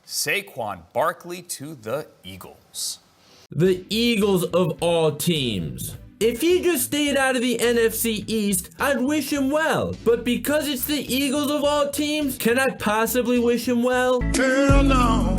Saquon Barkley to the Eagles. The Eagles of all teams. If he just stayed out of the NFC East, I'd wish him well. But because it's the Eagles of all teams, can I possibly wish him well? Hell no.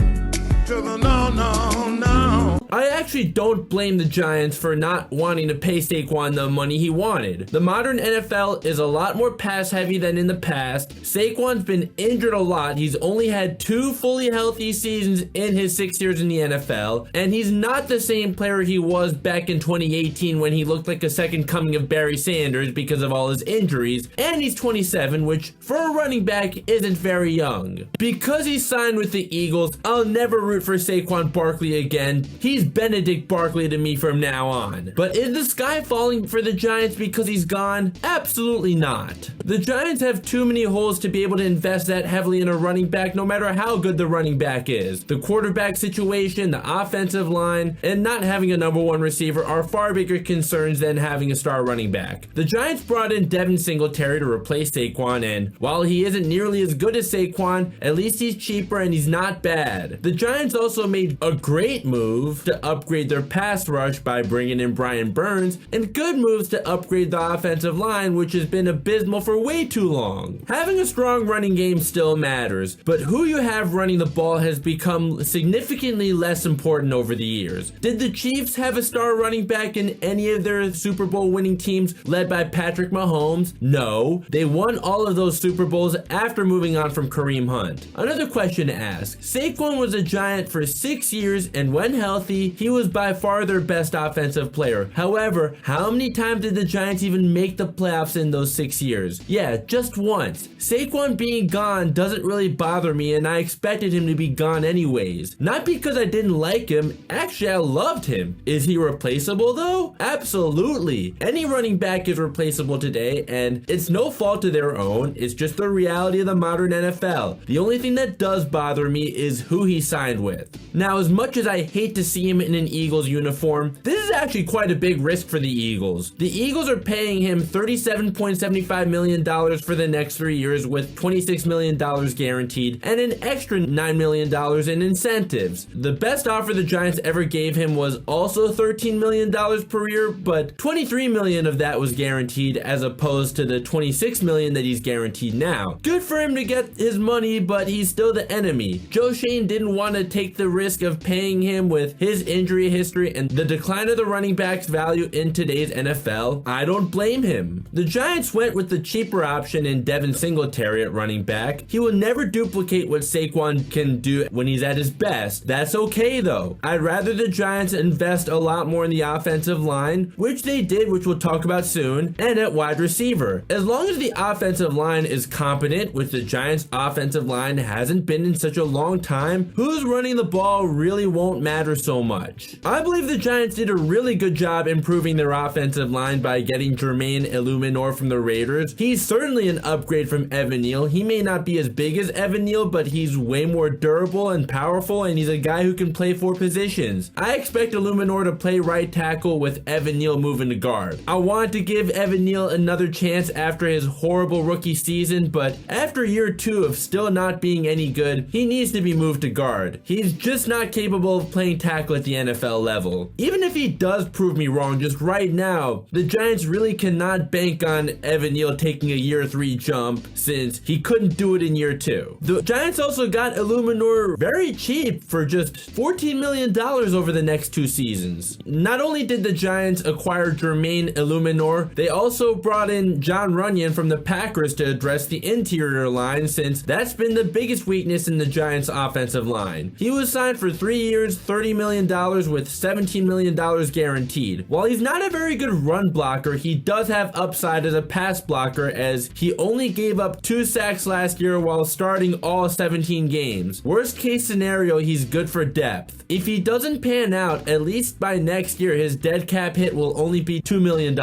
No. I actually don't blame the Giants for not wanting to pay Saquon the money he wanted. The modern NFL is a lot more pass heavy than in the past. Saquon's been injured a lot. He's only had 2 fully healthy seasons in his 6 years in the NFL, and he's not the same player he was back in 2018 when he looked like a second coming of Barry Sanders because of all his injuries, and he's 27, which for a running back isn't very young. Because he signed with the Eagles, I'll never root for Saquon Barkley again. He's Benedict Barkley to me from now on. But is the sky falling for the Giants because he's gone? Absolutely not. The Giants have too many holes to be able to invest that heavily in a running back, no matter how good the running back is. The quarterback situation, the offensive line, and not having a number 1 receiver are far bigger concerns than having a star running back. The Giants brought in Devin Singletary to replace Saquon, and while he isn't nearly as good as Saquon, at least he's cheaper and he's not bad. The Giants also made a great move to upgrade their pass rush by bringing in Brian Burns, and good moves to upgrade the offensive line, which has been abysmal for way too long. Having a strong running game still matters, but who you have running the ball has become significantly less important over the years. Did the Chiefs have a star running back in any of their Super Bowl winning teams led by Patrick Mahomes? No. They won all of those Super Bowls after moving on from Kareem Hunt. Another question to ask. Saquon was a Giant for 6 years, and when healthy, he was by far their best offensive player. However, how many times did the Giants even make the playoffs in those 6 years? Yeah, just once. Saquon being gone doesn't really bother me, and I expected him to be gone anyways. Not because I didn't like him, actually I loved him. Is he replaceable though? Absolutely. Any running back is replaceable today, and it's no fault of their own, it's just the reality of the modern NFL. The only thing that does bother me is who he signed with. Now, as much as I hate to see him in an Eagles uniform, this is actually quite a big risk for the Eagles. The Eagles are paying him $37.75 million for the next 3 years with $26 million guaranteed and an extra $9 million in incentives. The best offer the Giants ever gave him was also $13 million per year, but $23 million of that was guaranteed as opposed to the $26 million that he's guaranteed now. Good for him to get his money, but he's still the enemy. Joe Shane didn't want to take the risk of paying him with his injury history and the decline of the running back's value in today's NFL. I don't blame him. The Giants went with the cheaper option in Devin Singletary at running back. He will never duplicate what Saquon can do when he's at his best. That's okay though. I'd rather the Giants invest a lot more in the offensive line, which they did, which we'll talk about soon, and at wide receiver. As long as the offensive line is competent, which the Giants offensive line hasn't been in such a long time, who's running the ball really won't matter so much. I believe the Giants did a really good job improving their offensive line by getting Jermaine Eluemunor from the Raiders. He's certainly an upgrade from Evan Neal. He may not be as big as Evan Neal, but he's way more durable and powerful, and he's a guy who can play 4 positions. I expect Eluemunor to play right tackle with Evan Neal moving to guard. I wanted to give Evan Neal another chance after his horrible rookie season, but after year 2 of still not being any good, he needs to be moved to guard. He's just not capable of playing tackle at the NFL level. Even if he does prove me wrong just right now, the Giants really cannot bank on Evan Neal taking a year 3 jump since he couldn't do it in year 2. The Giants also got Eluemunor very cheap for just $14 million over the next 2 seasons. Not only did the Giants acquire Jermaine Eluemunor, they also brought in John Runyan from the Packers to address the interior line, since that's been the biggest weakness in the Giants offensive line. He was signed for 3 years, $30 million with $17 million guaranteed. While he's not a very good run blocker, he does have upside as a pass blocker, as he only gave up 2 sacks last year while starting all 17 games. Worst case scenario, he's good for depth. If he doesn't pan out, at least by next year, his dead cap hit will only be $2 million.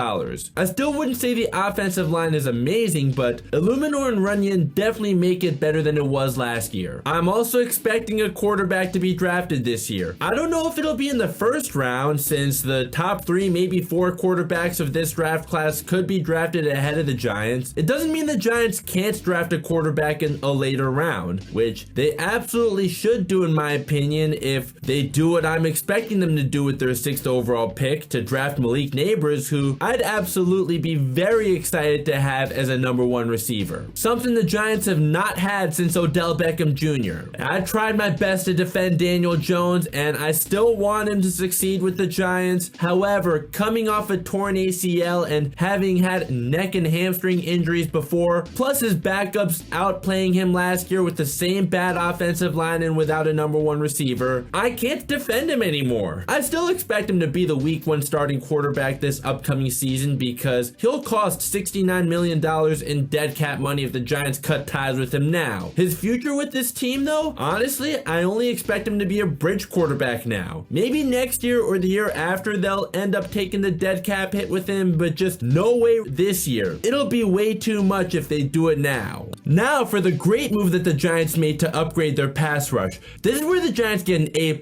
I still wouldn't say the offensive line is amazing, but Eluemunor and Runyan definitely make it better than it was last year. I'm also expecting a quarterback to be drafted this year. I don't know know if it'll be in the first round, since the top 3, maybe 4 quarterbacks of this draft class could be drafted ahead of the Giants. It doesn't mean the Giants can't draft a quarterback in a later round, which they absolutely should do in my opinion if they do what I'm expecting them to do with their 6th overall pick, to draft Malik Neighbors, who I'd absolutely be very excited to have as a number 1 receiver. Something the Giants have not had since Odell Beckham Jr. I tried my best to defend Daniel Jones, and I still want him to succeed with the Giants. However, coming off a torn ACL and having had neck and hamstring injuries before, plus his backups outplaying him last year with the same bad offensive line and without a number 1 receiver, I can't defend him anymore. I still expect him to be the week 1 starting quarterback this upcoming season because he'll cost $69 million in dead cap money if the Giants cut ties with him now. His future with this team though, honestly, I only expect him to be a bridge quarterback now. Maybe next year or the year after they'll end up taking the dead cap hit with him, but just no way this year. It'll be way too much if they do it now. Now for the great move that the Giants made to upgrade their pass rush. This is where the Giants get an A+.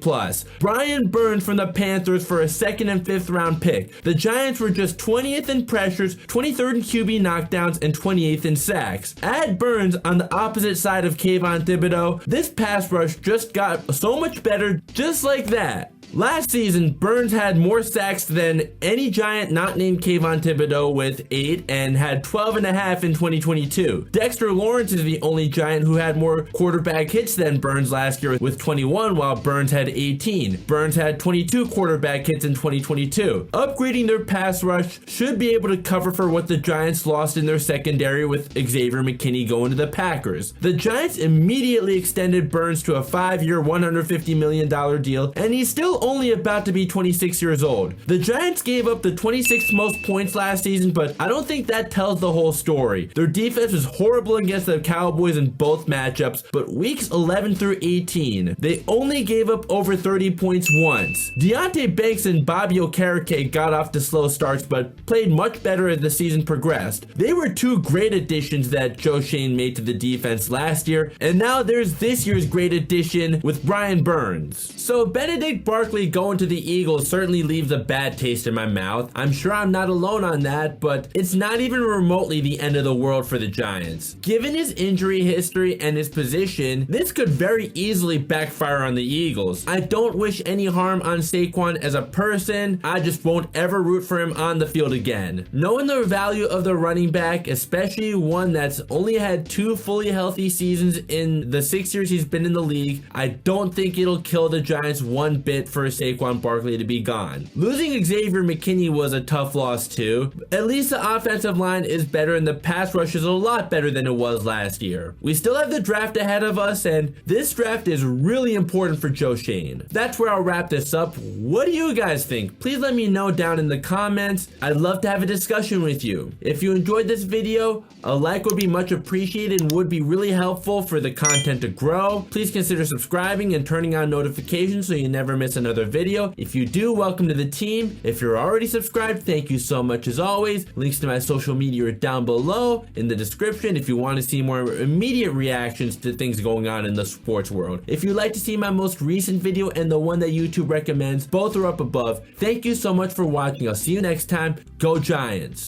Brian Burns from the Panthers for a 2nd and 5th round pick. The Giants were just 20th in pressures, 23rd in QB knockdowns, and 28th in sacks. Add Burns on the opposite side of Kayvon Thibodeau, this pass rush just got so much better just like that. Last season, Burns had more sacks than any Giant not named Kayvon Thibodeau with 8 and had 12.5 in 2022. Dexter Lawrence is the only Giant who had more quarterback hits than Burns last year with 21, while Burns had 18. Burns had 22 quarterback hits in 2022. Upgrading their pass rush should be able to cover for what the Giants lost in their secondary with Xavier McKinney going to the Packers. The Giants immediately extended Burns to a 5-year, $150 million deal, and he's still only about to be 26 years old. The Giants gave up the 26th most points last season, but I don't think that tells the whole story. Their defense was horrible against the Cowboys in both matchups, but weeks 11 through 18, they only gave up over 30 points once. Deonte Banks and Bobby Okereke got off to slow starts, but played much better as the season progressed. They were 2 great additions that Joe Schoen made to the defense last year, and now there's this year's great addition with Brian Burns. So Benedict Barkley going to the Eagles certainly leaves a bad taste in my mouth. I'm sure I'm not alone on that, but it's not even remotely the end of the world for the Giants. Given his injury history and his position, this could very easily backfire on the Eagles. I don't wish any harm on Saquon as a person. I just won't ever root for him on the field again. Knowing the value of the running back, especially one that's only had 2 fully healthy seasons in the 6 years he's been in the league, I don't think it'll kill the Giants one bit for Saquon Barkley to be gone. Losing Xavier McKinney was a tough loss too. At least the offensive line is better and the pass rush is a lot better than it was last year. We still have the draft ahead of us, and this draft is really important for Joe Schoen. That's where I'll wrap this up. What do you guys think? Please let me know down in the comments. I'd love to have a discussion with you. If you enjoyed this video, a like would be much appreciated and would be really helpful for the content to grow. Please consider subscribing and turning on notifications so you never miss another video. If you do, welcome to the team. If you're already subscribed, thank you so much as always. Links to my social media are down below in the description if you want to see more immediate reactions to things going on in the sports world. If you'd like to see my most recent video and the one that YouTube recommends, both are up above. Thank you so much for watching. I'll see you next time. Go Giants!